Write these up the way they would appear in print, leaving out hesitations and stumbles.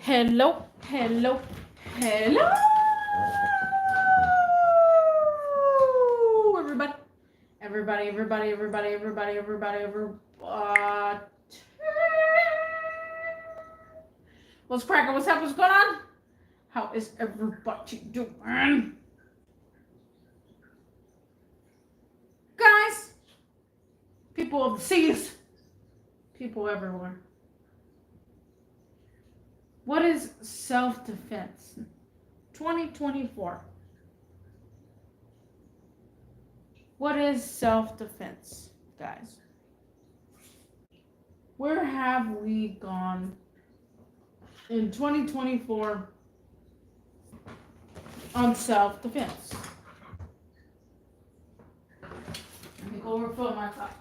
Hello, hello, hello, everybody. Everybody. What's cracking? What's up? What's going on? How is everybody doing? Guys, people of the seas, people everywhere. What is self-defense? 2024. What is self-defense, guys? Where have we gone in 2024 on self-defense? Let me go refill my cup.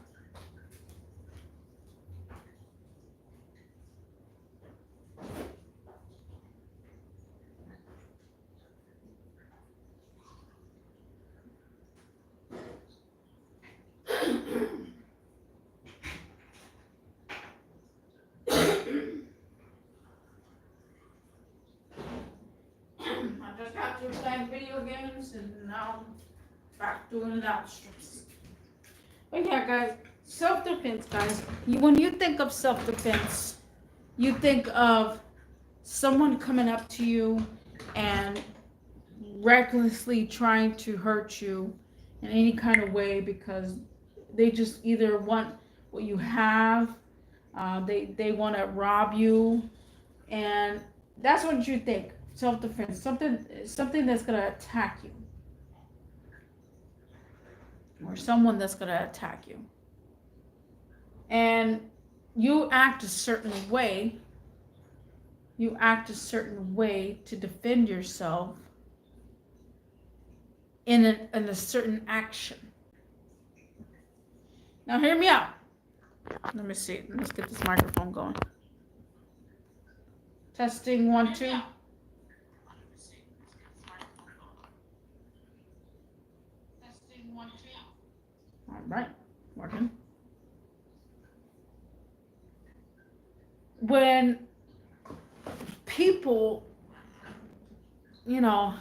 I just got through playing video games and now I'm back doing it out streets. But yeah, guys, self-defense, guys. When you think of self-defense, you think of someone coming up to you and recklessly trying to hurt you in any kind of way because they just either want what you have, they want to rob you, and that's what you think. Self-defense, something that's gonna attack you, or someone that's gonna attack you, and you act a certain way. You act a certain way to defend yourself in a certain action. Now, hear me out. Let me see. Let's get this microphone going. Testing 1 2. Testing 1 2. All right, working. When people, how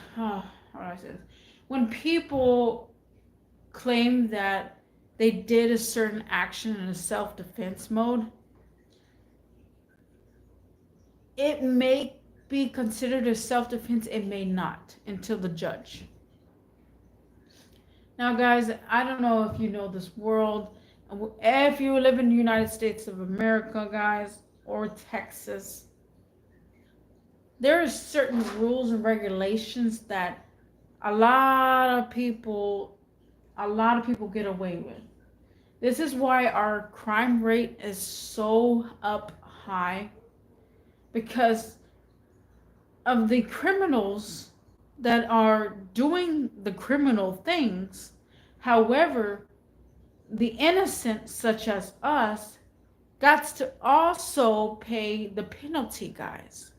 do I say this? When people claim that they did a certain action in a self-defense mode, it may be considered a self-defense, it may not, until the judge. Now, guys, I don't know if you know this world. If you live in the United States of America, guys, or Texas, there are certain rules and regulations that a lot of people get away with. This is why our crime rate is so up high, because of the criminals that are doing the criminal things. However, the innocent, such as us, got to also pay the penalty, guys.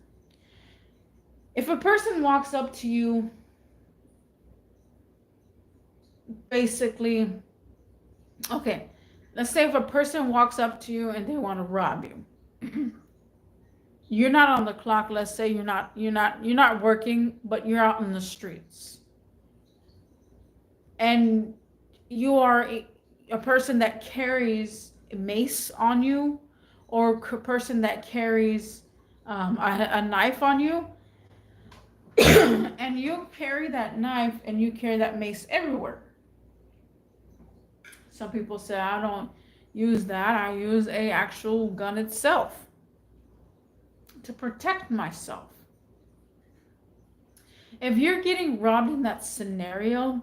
If a person walks up to you, basically, okay, let's say if a person walks up to you and they want to rob you. You're not on the clock. Let's say you're not working, but you're out in the streets, and you are a person that carries a mace on you, or a person that carries a knife on you, and you carry that knife and you carry that mace everywhere. Some people say, I don't use that. I use a actual gun itself to protect myself. If you're getting robbed in that scenario,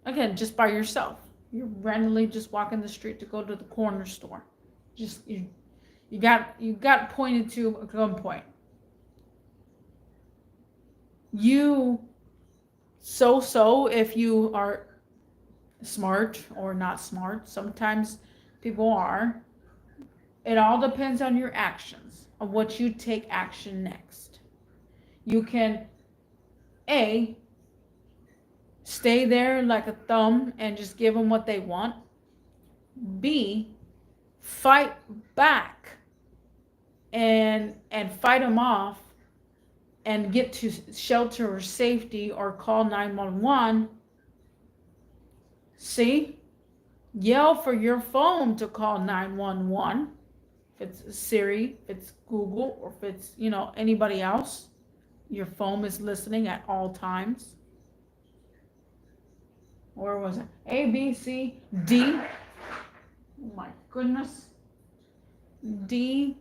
again, just by yourself, you're randomly just walking the street to go to the corner store, just you got pointed to a gunpoint. If you are smart or not smart, sometimes people are. It all depends on your actions, on what you take action next. You can stay there like a thumb and just give them what they want. B, fight back and fight them off and get to shelter or safety or call 911, see, yell for your phone to call 911. If it's Siri, if it's Google, or if it's, anybody else, your phone is listening at all times. Where was it? A, B, C, D. Oh my goodness. D.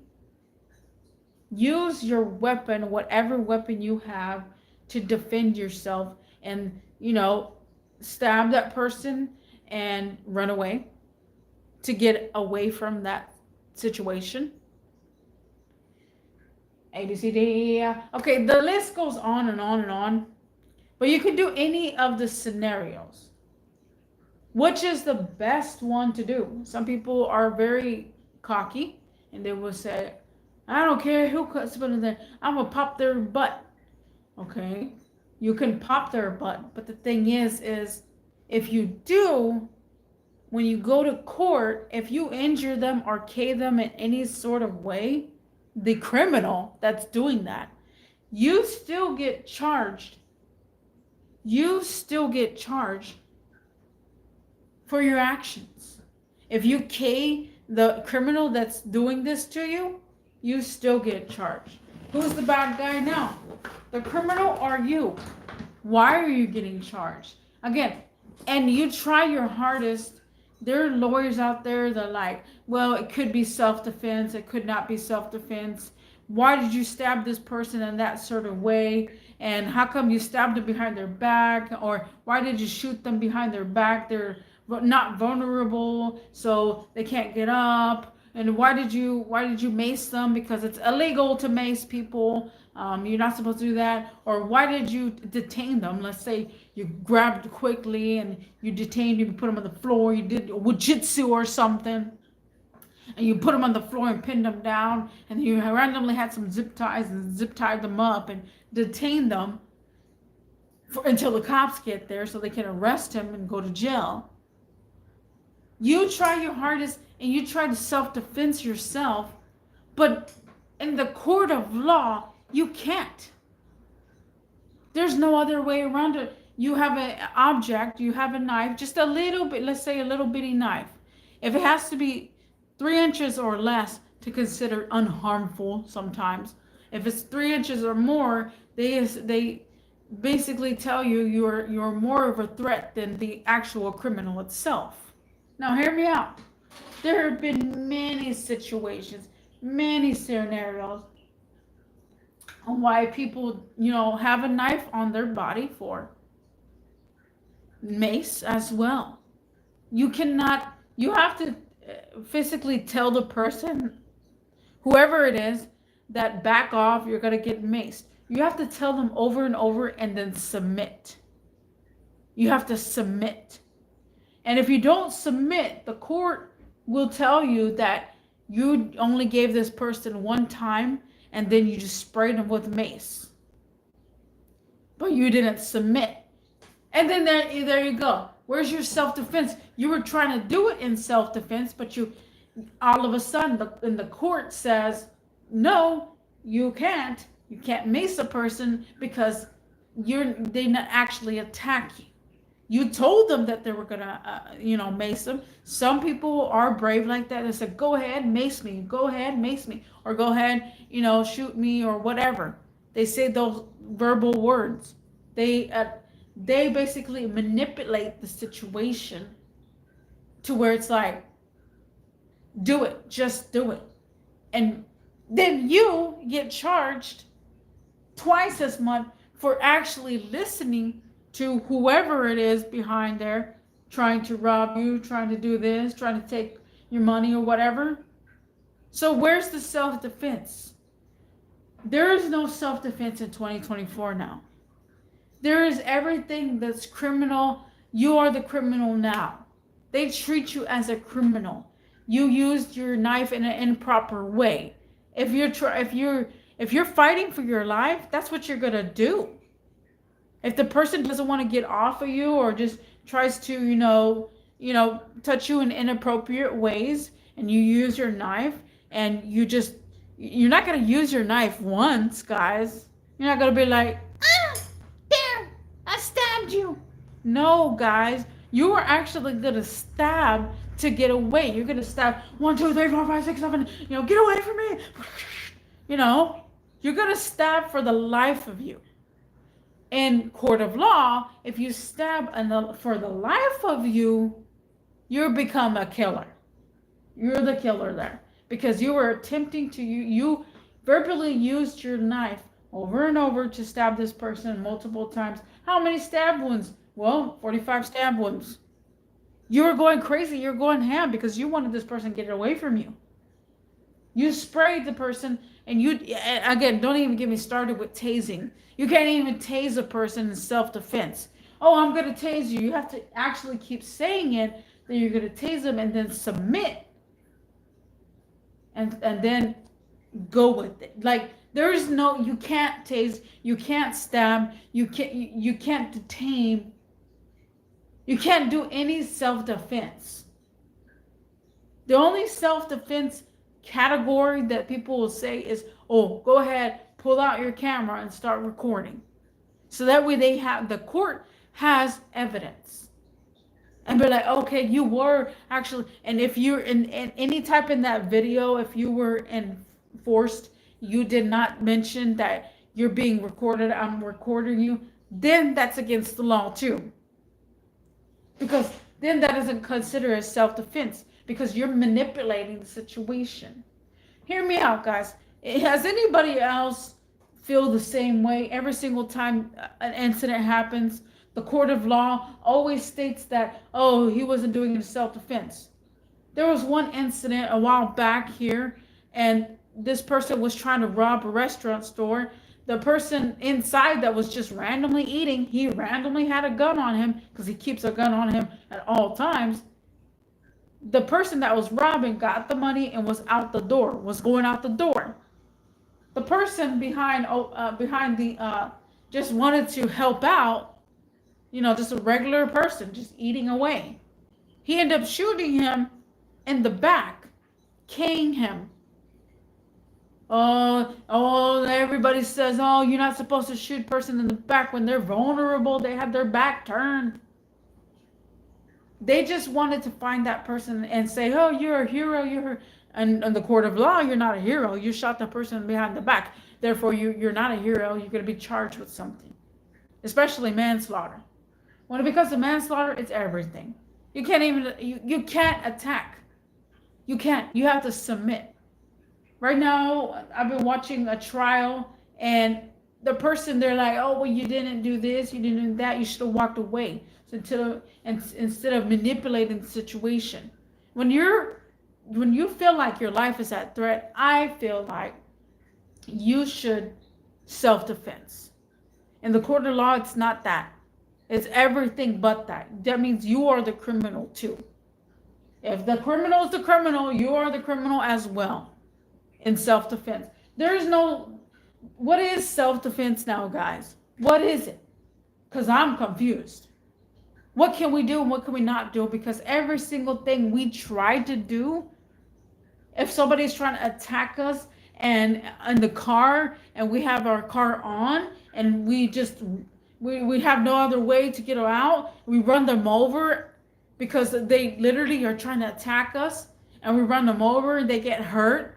Use your weapon, whatever weapon you have, to defend yourself and, stab that person and run away to get away from that situation. A, B, C, D, E. Okay, the list goes on and on and on. But you can do any of the scenarios. Which is the best one to do? Some people are very cocky and they will say, I don't care who cuts in there, I'm going to pop their butt. Okay, you can pop their butt. But the thing is if you do, when you go to court, if you injure them or K them in any sort of way, the criminal that's doing that, you still get charged. You still get charged for your actions. If you K the criminal that's doing this to you, you still get charged. Who's the bad guy now? The criminal or you? Why are you getting charged? Again, and you try your hardest. There are lawyers out there that are like, well, it could be self-defense. It could not be self-defense. Why did you stab this person in that sort of way? And how come you stabbed them behind their back? Or why did you shoot them behind their back? They're not vulnerable, so they can't get up. And why did you mace them? Because it's illegal to mace people. You're not supposed to do that. Or why did you detain them? Let's say you grabbed quickly and you detained him, you put him on the floor, you did jiu-jitsu or something, and you put them on the floor and pinned them down, and you randomly had some zip ties and zip tied them up and detained them until the cops get there so they can arrest him and go to jail. You try your hardest and you try to self-defense yourself, but in the court of law, you can't. There's no other way around it. You have an object, you have a knife, just a little bit, let's say a little bitty knife. If it has to be 3 inches or less to consider unharmful sometimes. If it's 3 inches or more, they basically tell you you're more of a threat than the actual criminal itself. Now hear me out. There have been many situations, many scenarios on why people, have a knife on their body for. Mace as well. You have to physically tell the person, whoever it is, that back off, you're going to get maced. You have to tell them over and over and then submit. You have to submit. And if you don't submit, the court will tell you that you only gave this person one time and then you just sprayed them with mace. But you didn't submit. And then there you go. Where's your self-defense? You were trying to do it in self-defense, but you all of a sudden the court says, no, you can't. You can't mace a person because they not actually attack you. You told them that they were gonna, mace them. Some people are brave like that. They said, "Go ahead, mace me. Go ahead, mace me, or go ahead, shoot me, or whatever." They say those verbal words. They basically manipulate the situation to where it's like, "Do it, just do it," and then you get charged twice as much for actually listening to whoever it is behind there trying to rob you, trying to do this, trying to take your money or whatever. So where's the self-defense? There is no self-defense in 2024 now. There is everything that's criminal. You are the criminal now. They treat you as a criminal. You used your knife in an improper way. If you're fighting for your life, that's what you're gonna do. If the person doesn't want to get off of you or just tries to, touch you in inappropriate ways, and you use your knife, and you're not going to use your knife once, guys. You're not going to be like, damn, I stabbed you. No, guys, you are actually going to stab to get away. You're going to stab 1, 2, 3, 4, 5, 6, 7, get away from me. You're going to stab for the life of you. In court of law, if you stab for the life of you, you become a killer. You're the killer there because you were attempting to, you verbally used your knife over and over to stab this person multiple times. How many stab wounds? Well, 45 stab wounds. You were going crazy. You're going ham because you wanted this person to get away from you. You sprayed the person, and again, don't even get me started with tasing. You can't even tase a person in self-defense. Oh, I'm going to tase you. You have to actually keep saying it, that you're going to tase them and then submit. And then go with it. Like, there's no, you can't tase, you can't stab, you can't detain, you can't do any self-defense. The only self-defense category that people will say is, oh, go ahead, pull out your camera and start recording. So that way the court has evidence. And be like, okay, you were actually, and if you're in any type in that video, if you were enforced, you did not mention that you're being recorded, I'm recording you, then that's against the law too. Because then that isn't considered as self-defense because you're manipulating the situation. Hear me out, guys. Has anybody else feel the same way every single time an incident happens? The court of law always states that, oh, he wasn't doing it in self-defense. There was one incident a while back here, and this person was trying to rob a restaurant store. The person inside that was just randomly eating, he randomly had a gun on him because he keeps a gun on him at all times. The person that was robbing got the money and was going out the door. The person behind just wanted to help out. Just a regular person, just eating away. He ended up shooting him in the back, caning him. Oh, everybody says, oh, you're not supposed to shoot a person in the back when they're vulnerable. They have their back turned. They just wanted to find that person and say, oh, you're a hero. And in the court of law, you're not a hero. You shot the person behind the back. Therefore, you're not a hero. You're going to be charged with something, especially manslaughter. When it becomes a manslaughter, it's everything. You can't attack. You can't. You have to submit. Right now, I've been watching a trial, and the person, they're like, oh, well, you didn't do this, you didn't do that, you should have walked away. So instead of manipulating the situation. When you feel like your life is at threat, I feel like you should self-defense. In the court of law, it's not that. It's everything but that. That means you are the criminal too. If the criminal is the criminal, you are the criminal as well in self-defense. What is self-defense now, guys? What is it? Because I'm confused. What can we do and what can we not do? Because every single thing we try to do, if somebody's trying to attack us and in the car and we have our car on and we have no other way to get out, we run them over because they literally are trying to attack us, and we run them over and they get hurt.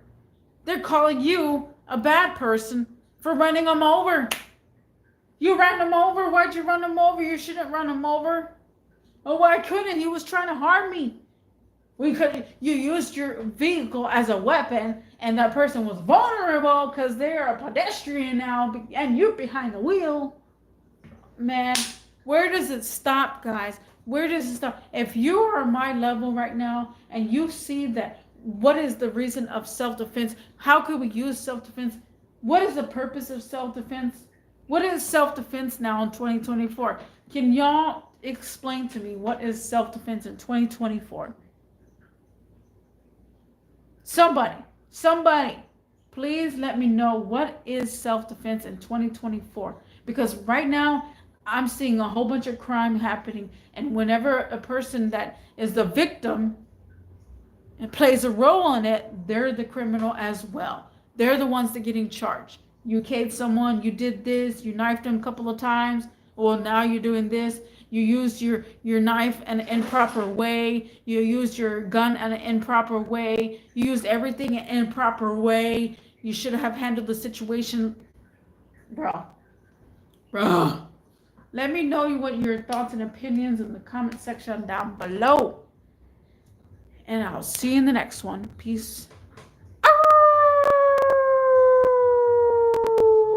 They're calling you a bad person for running them over. You ran them over. Why'd you run them over? You shouldn't run them over. Oh, I couldn't. He was trying to harm me. You used your vehicle as a weapon, and that person was vulnerable because they're a pedestrian now, and you're behind the wheel. Man, where does it stop, guys? Where does it stop? If you are on my level right now and you see that, what is the reason of self-defense? How could we use self-defense? What is the purpose of self-defense? What is self-defense now in 2024? Can y'all explain to me what is self-defense in 2024? Somebody, please let me know what is self-defense in 2024. Because right now, I'm seeing a whole bunch of crime happening, and whenever a person that is the victim and plays a role in it, they're the criminal as well. They're the ones that are getting charged. You K'd someone, you did this, you knifed them a couple of times, well, now you're doing this. You used your knife in an improper way. You used your gun in an improper way. You used everything in an improper way. You should have handled the situation. Bro. Bro. Let me know what your thoughts and opinions in the comment section down below. And I'll see you in the next one. Peace.